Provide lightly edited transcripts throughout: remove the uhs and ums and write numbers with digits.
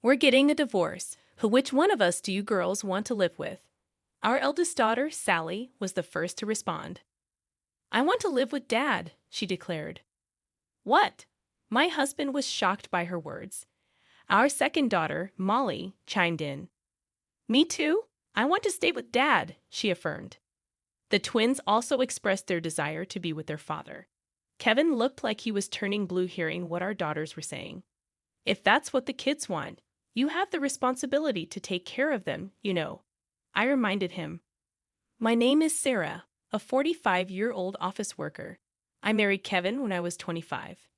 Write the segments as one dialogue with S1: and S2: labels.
S1: We're getting a divorce. Which one of us do you girls want to live with? Our eldest daughter, Sally, was the first to respond. I want to live with Dad, she declared. What? My husband was shocked by her words. Our second daughter, Molly, chimed in. Me too. I want to stay with Dad, she affirmed. The twins also expressed their desire to be with their father. Kevin looked like he was turning blue hearing what our daughters were saying. If that's what the kids want, you have the responsibility to take care of them, you know. I reminded him. My name is Sarah, a 45-year-old office worker. I married Kevin when I was 25.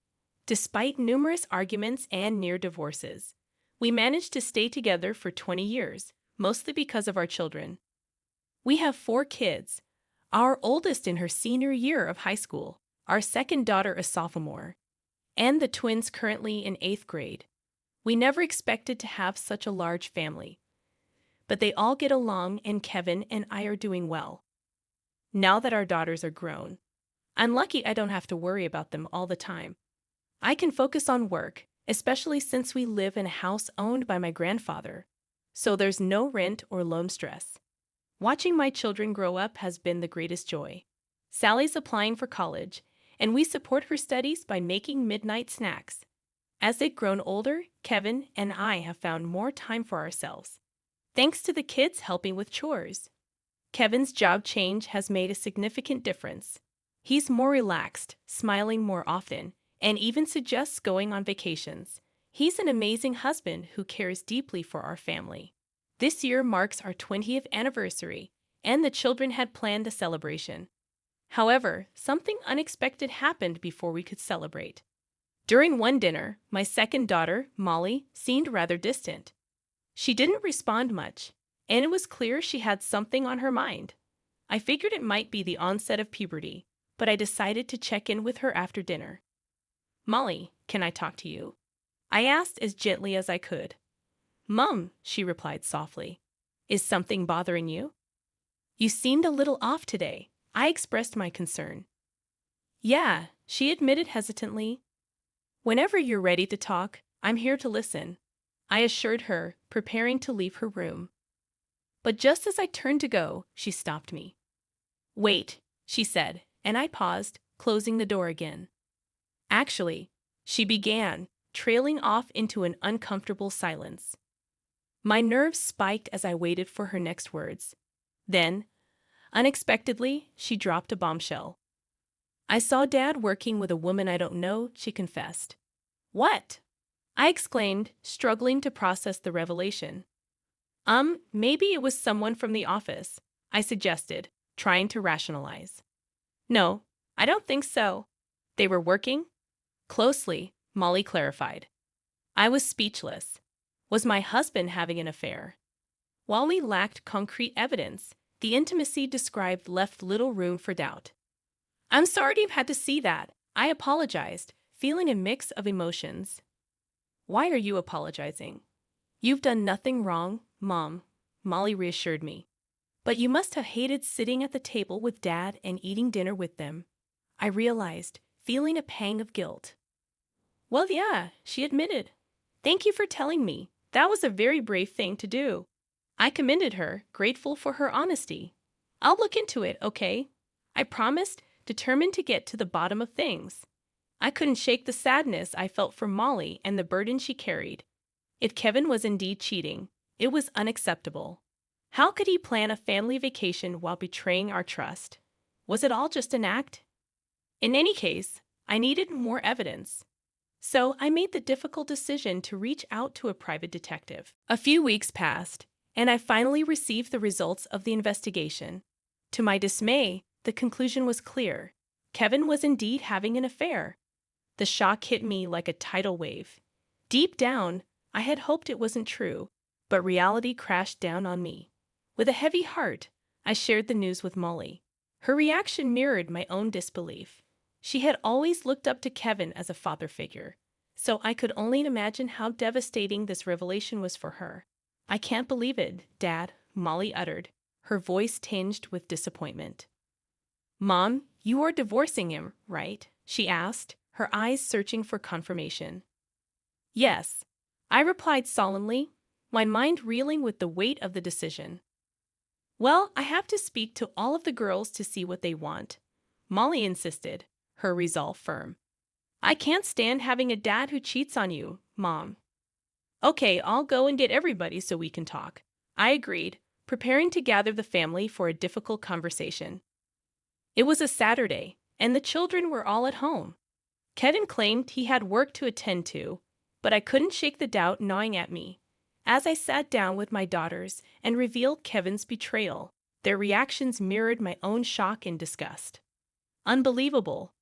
S1: Despite numerous arguments and near divorces, we managed to stay together for 20 years, mostly because of our children. We have 4 kids, our oldest in her senior year of high school, our second daughter a sophomore, and the twins currently in 8th grade. We never expected to have such a large family, but they all get along and Kevin and I are doing well. Now that our daughters are grown, I'm lucky I don't have to worry about them all the time. I can focus on work, especially since we live in a house owned by my grandfather, so there's no rent or loan stress. Watching my children grow up has been the greatest joy. Sally's applying for college, and we support her studies by making midnight snacks. As they've grown older, Kevin and I have found more time for ourselves, thanks to the kids helping with chores. Kevin's job change has made a significant difference. He's more relaxed, smiling more often, and even suggests going on vacations. He's an amazing husband who cares deeply for our family. This year marks our 20th anniversary, and the children had planned a celebration. However, something unexpected happened before we could celebrate. During one dinner, my second daughter, Molly, seemed rather distant. She didn't respond much, and it was clear she had something on her mind. I figured it might be the onset of puberty, but I decided to check in with her after dinner. Molly, can I talk to you? I asked as gently as I could. Mum, she replied softly. Is something bothering you? You seemed a little off today. I expressed my concern. Yeah, she admitted hesitantly. Whenever you're ready to talk, I'm here to listen, I assured her, preparing to leave her room. But just as I turned to go, she stopped me. Wait, she said, and I paused, closing the door again. Actually, she began, trailing off into an uncomfortable silence. My nerves spiked as I waited for her next words. Then, unexpectedly, she dropped a bombshell. I saw Dad working with a woman I don't know, she confessed. What? I exclaimed, struggling to process the revelation. Maybe it was someone from the office, I suggested, trying to rationalize. No, I don't think so. They were working? Closely, Molly clarified. I was speechless. Was my husband having an affair? While we lacked concrete evidence, the intimacy described left little room for doubt. I'm sorry you've had to see that, I apologized, feeling a mix of emotions. Why are you apologizing? You've done nothing wrong, Mom, Molly reassured me. But you must have hated sitting at the table with Dad and eating dinner with them. I realized, feeling a pang of guilt. Well, yeah, she admitted. Thank you for telling me. That was a very brave thing to do. I commended her, grateful for her honesty. I'll look into it, okay? I promised, determined to get to the bottom of things. I couldn't shake the sadness I felt for Molly and the burden she carried. If Kevin was indeed cheating, it was unacceptable. How could he plan a family vacation while betraying our trust? Was it all just an act? In any case, I needed more evidence. So I made the difficult decision to reach out to a private detective. A few weeks passed, and I finally received the results of the investigation. To my dismay, the conclusion was clear. Kevin was indeed having an affair. The shock hit me like a tidal wave. Deep down, I had hoped it wasn't true, but reality crashed down on me. With a heavy heart, I shared the news with Molly. Her reaction mirrored my own disbelief. She had always looked up to Kevin as a father figure, so I could only imagine how devastating this revelation was for her. I can't believe it, Dad, Molly uttered, her voice tinged with disappointment. Mom, you are divorcing him, right? She asked, her eyes searching for confirmation. Yes, I replied sullenly, my mind reeling with the weight of the decision. Well, I have to speak to all of the girls to see what they want, Molly insisted, her resolve firm. I can't stand having a dad who cheats on you, Mom. Okay, I'll go and get everybody so we can talk. I agreed, preparing to gather the family for a difficult conversation. It was a Saturday, and the children were all at home. Kevin claimed he had work to attend to, but I couldn't shake the doubt gnawing at me. As I sat down with my daughters and revealed Kevin's betrayal, their reactions mirrored my own shock and disgust. Unbelievable.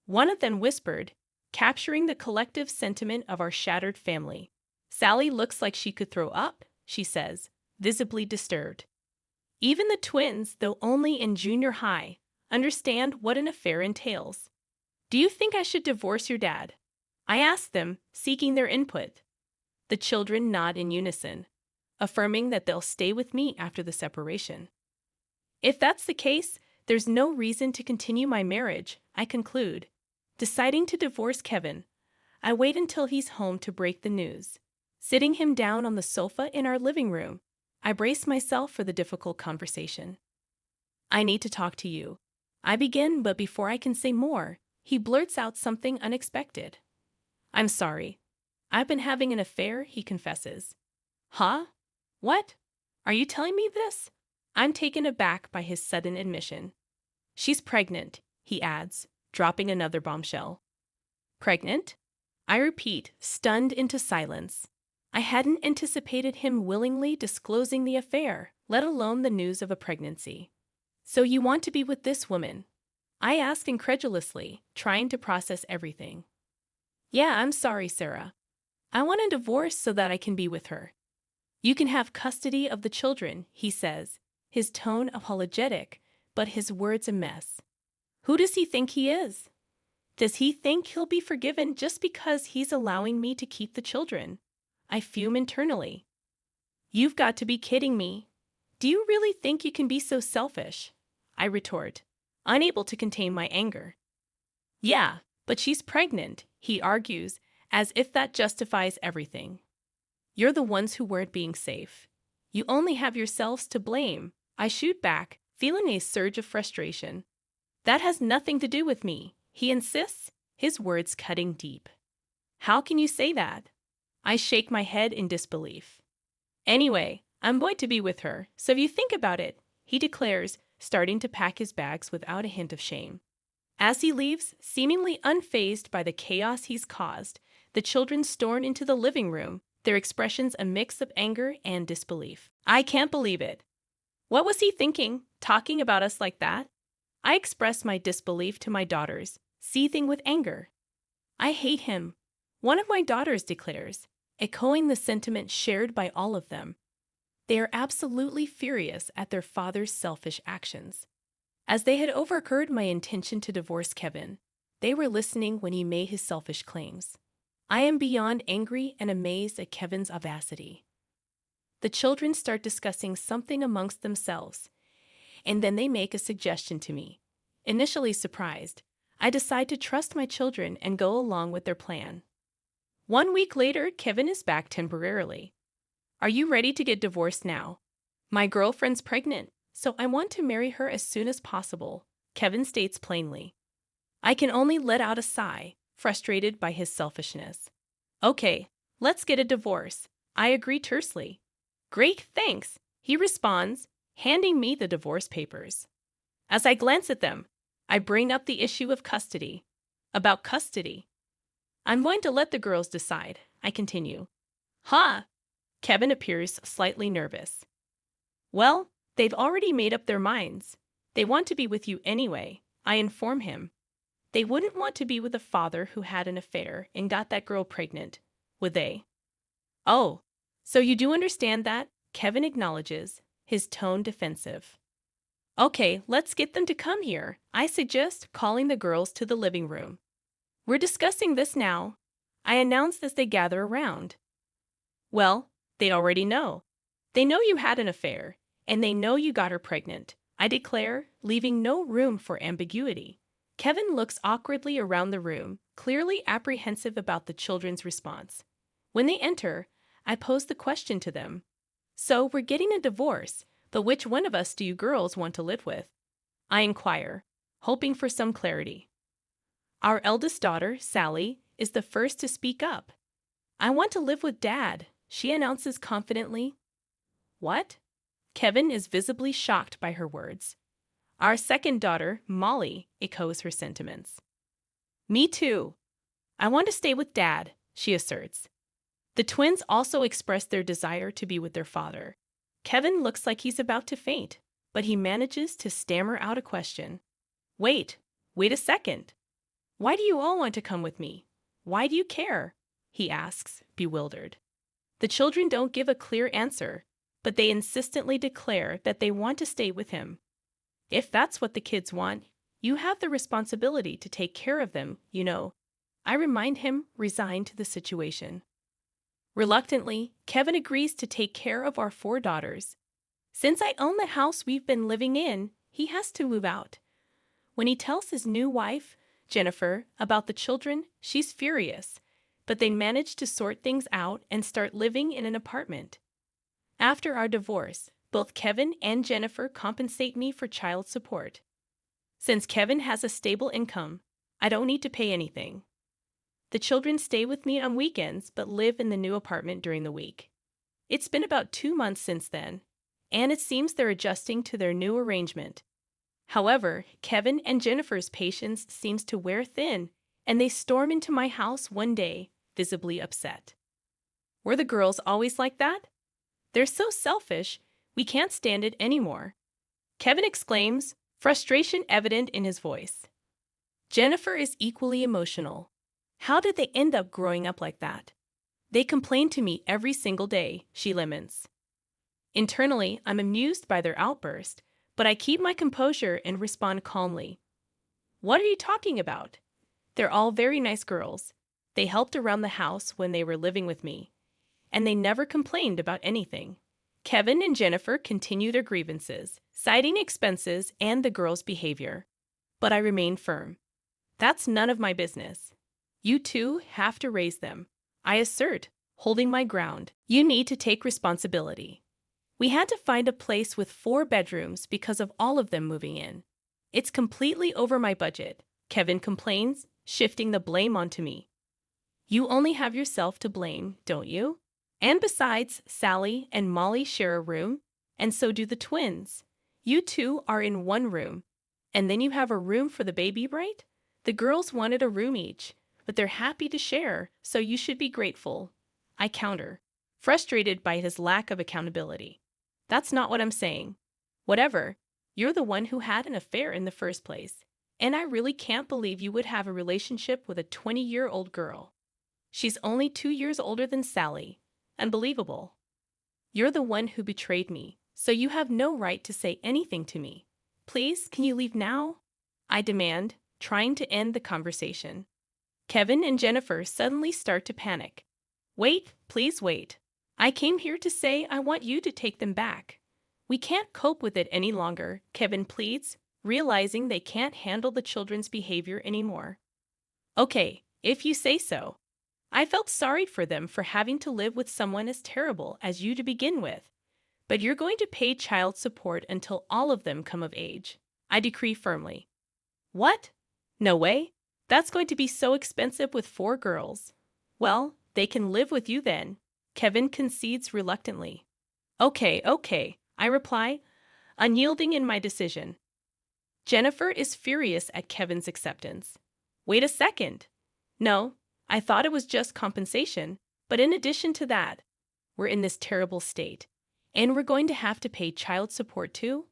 S1: One of them whispered, capturing the collective sentiment of our shattered family. Sally looks like she could throw up, she says, visibly disturbed. Even the twins, though only in junior high, understand what an affair entails. Do you think I should divorce your dad? I asked them, seeking their input. The children nod in unison, affirming that they'll stay with me after the separation. If that's the case, there's no reason to continue my marriage, I conclude. Deciding to divorce Kevin, I wait until he's home to break the news. Sitting him down on the sofa in our living room, I brace myself for the difficult conversation. I need to talk to you. I begin, but before I can say more, he blurts out something unexpected. I'm sorry. I've been having an affair, he confesses. Huh? What? Are you telling me this? I'm taken aback by his sudden admission. She's pregnant, he adds, dropping another bombshell. Pregnant? I repeat, stunned into silence. I hadn't anticipated him willingly disclosing the affair, let alone the news of a pregnancy. So you want to be with this woman? I asked incredulously, trying to process everything. Yeah, I'm sorry, Sarah. I want a divorce so that I can be with her. You can have custody of the children, he says, his tone apologetic, but his words a mess. Who does he think he is? Does he think he'll be forgiven just because he's allowing me to keep the children? I fume internally. You've got to be kidding me. Do you really think you can be so selfish? I retort, unable to contain my anger. Yeah, but she's pregnant, he argues, as if that justifies everything. You're the ones who weren't being safe. You only have yourselves to blame, I shoot back, feeling a surge of frustration. That has nothing to do with me, he insists, his words cutting deep. How can you say that? I shake my head in disbelief. Anyway, I'm going to be with her, so if you think about it, he declares, starting to pack his bags without a hint of shame. As he leaves, seemingly unfazed by the chaos he's caused, the children storm into the living room, their expressions a mix of anger and disbelief. I can't believe it. What was he thinking, talking about us like that? I express my disbelief to my daughters, seething with anger. I hate him, one of my daughters declares, echoing the sentiment shared by all of them. They are absolutely furious at their father's selfish actions. As they had overheard my intention to divorce Kevin, they were listening when he made his selfish claims. I am beyond angry and amazed at Kevin's audacity. The children start discussing something amongst themselves, and then they make a suggestion to me. Initially surprised, I decide to trust my children and go along with their plan. 1 week later, Kevin is back temporarily. Are you ready to get divorced now? My girlfriend's pregnant, so I want to marry her as soon as possible, Kevin states plainly. I can only let out a sigh, frustrated by his selfishness. Okay, let's get a divorce, I agree tersely. Great, thanks, he responds, handing me the divorce papers. As I glance at them, I bring up the issue of custody. About custody. I'm going to let the girls decide, I continue. Huh? Kevin appears slightly nervous. Well, they've already made up their minds. They want to be with you anyway, I inform him. They wouldn't want to be with a father who had an affair and got that girl pregnant, would they? Oh, so you do understand that? Kevin acknowledges, his tone defensive. Okay, let's get them to come here, I suggest, calling the girls to the living room. We're discussing this now, I announce as they gather around. Well, they already know. They know you had an affair, and they know you got her pregnant, I declare, leaving no room for ambiguity. Kevin looks awkwardly around the room, clearly apprehensive about the children's response. When they enter, I pose the question to them. So, we're getting a divorce, but which one of us do you girls want to live with? I inquire, hoping for some clarity. Our eldest daughter, Sally, is the first to speak up. I want to live with Dad, she announces confidently. What? Kevin is visibly shocked by her words. Our second daughter, Molly, echoes her sentiments. Me too. I want to stay with Dad, she asserts. The twins also express their desire to be with their father. Kevin looks like he's about to faint, but he manages to stammer out a question. Wait a second. Why do you all want to come with me? Why do you care? He asks, bewildered. The children don't give a clear answer, but they insistently declare that they want to stay with him. If that's what the kids want, you have the responsibility to take care of them, you know. I remind him, resigned to the situation. Reluctantly, Kevin agrees to take care of our 4 daughters. Since I own the house we've been living in, he has to move out. When he tells his new wife, Jennifer, about the children, she's furious, but they manage to sort things out and start living in an apartment. After our divorce, both Kevin and Jennifer compensate me for child support. Since Kevin has a stable income, I don't need to pay anything. The children stay with me on weekends but live in the new apartment during the week. It's been about 2 months since then, and it seems they're adjusting to their new arrangement. However, Kevin and Jennifer's patience seems to wear thin, and they storm into my house one day, visibly upset. Were the girls always like that? They're so selfish, we can't stand it anymore. Kevin exclaims, frustration evident in his voice. Jennifer is equally emotional. How did they end up growing up like that? They complain to me every single day, she laments. Internally, I'm amused by their outburst, but I keep my composure and respond calmly. What are you talking about? They're all very nice girls. They helped around the house when they were living with me, and they never complained about anything. Kevin and Jennifer continue their grievances, citing expenses and the girls' behavior. But I remain firm. That's none of my business. You two have to raise them, I assert, holding my ground. You need to take responsibility. We had to find a place with 4 bedrooms because of all of them moving in. It's completely over my budget, Kevin complains, shifting the blame onto me. You only have yourself to blame, don't you? And besides, Sally and Molly share a room, and so do the twins. You two are in one room, and then you have a room for the baby, right? The girls wanted a room each, but they're happy to share, so you should be grateful. I counter, frustrated by his lack of accountability. That's not what I'm saying. Whatever, you're the one who had an affair in the first place, and I really can't believe you would have a relationship with a 20-year-old girl. She's only 2 years older than Sally. Unbelievable. You're the one who betrayed me, so you have no right to say anything to me. Please, can you leave now? I demand, trying to end the conversation. Kevin and Jennifer suddenly start to panic. Wait, please wait. I came here to say I want you to take them back. We can't cope with it any longer, Kevin pleads, realizing they can't handle the children's behavior anymore. Okay, if you say so. I felt sorry for them for having to live with someone as terrible as you to begin with. But you're going to pay child support until all of them come of age, I decree firmly. What? No way. That's going to be so expensive with 4 girls. Well, they can live with you then, Kevin concedes reluctantly. Okay, I reply, unyielding in my decision. Jennifer is furious at Kevin's acceptance. Wait a second. No, I thought it was just compensation, but in addition to that, we're in this terrible state, and we're going to have to pay child support too?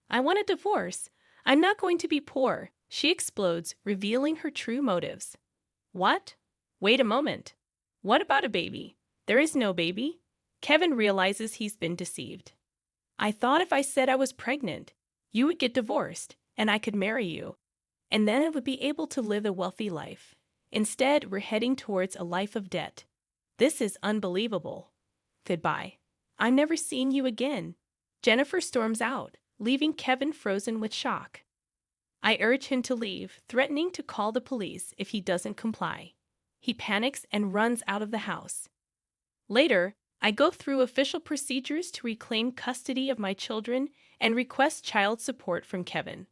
S1: I want a divorce. I'm not going to be poor, she explodes, revealing her true motives. What? Wait a moment. What about a baby? There is no baby. Kevin realizes he's been deceived. I thought if I said I was pregnant, you would get divorced, and I could marry you, and then I would be able to live a wealthy life. Instead, we're heading towards a life of debt. This is unbelievable. Goodbye. I'm never seeing you again. Jennifer storms out, leaving Kevin frozen with shock. I urge him to leave, threatening to call the police if he doesn't comply. He panics and runs out of the house. Later, I go through official procedures to reclaim custody of my children and request child support from Kevin.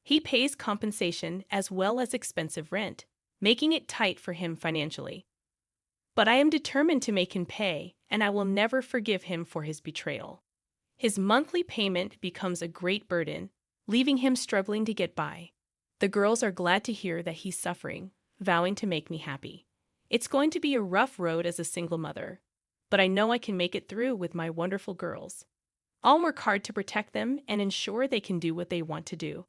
S1: He pays compensation as well as expensive rent, making it tight for him financially. But I am determined to make him pay, and I will never forgive him for his betrayal. His monthly payment becomes a great burden, leaving him struggling to get by. The girls are glad to hear that he's suffering, vowing to make me happy. It's going to be a rough road as a single mother, but I know I can make it through with my wonderful girls. I'll work hard to protect them and ensure they can do what they want to do.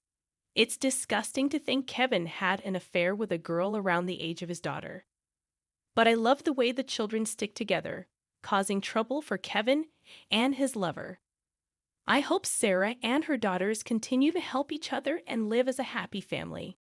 S1: It's disgusting to think Kevin had an affair with a girl around the age of his daughter. But I love the way the children stick together, causing trouble for Kevin and his lover. I hope Sarah and her daughters continue to help each other and live as a happy family.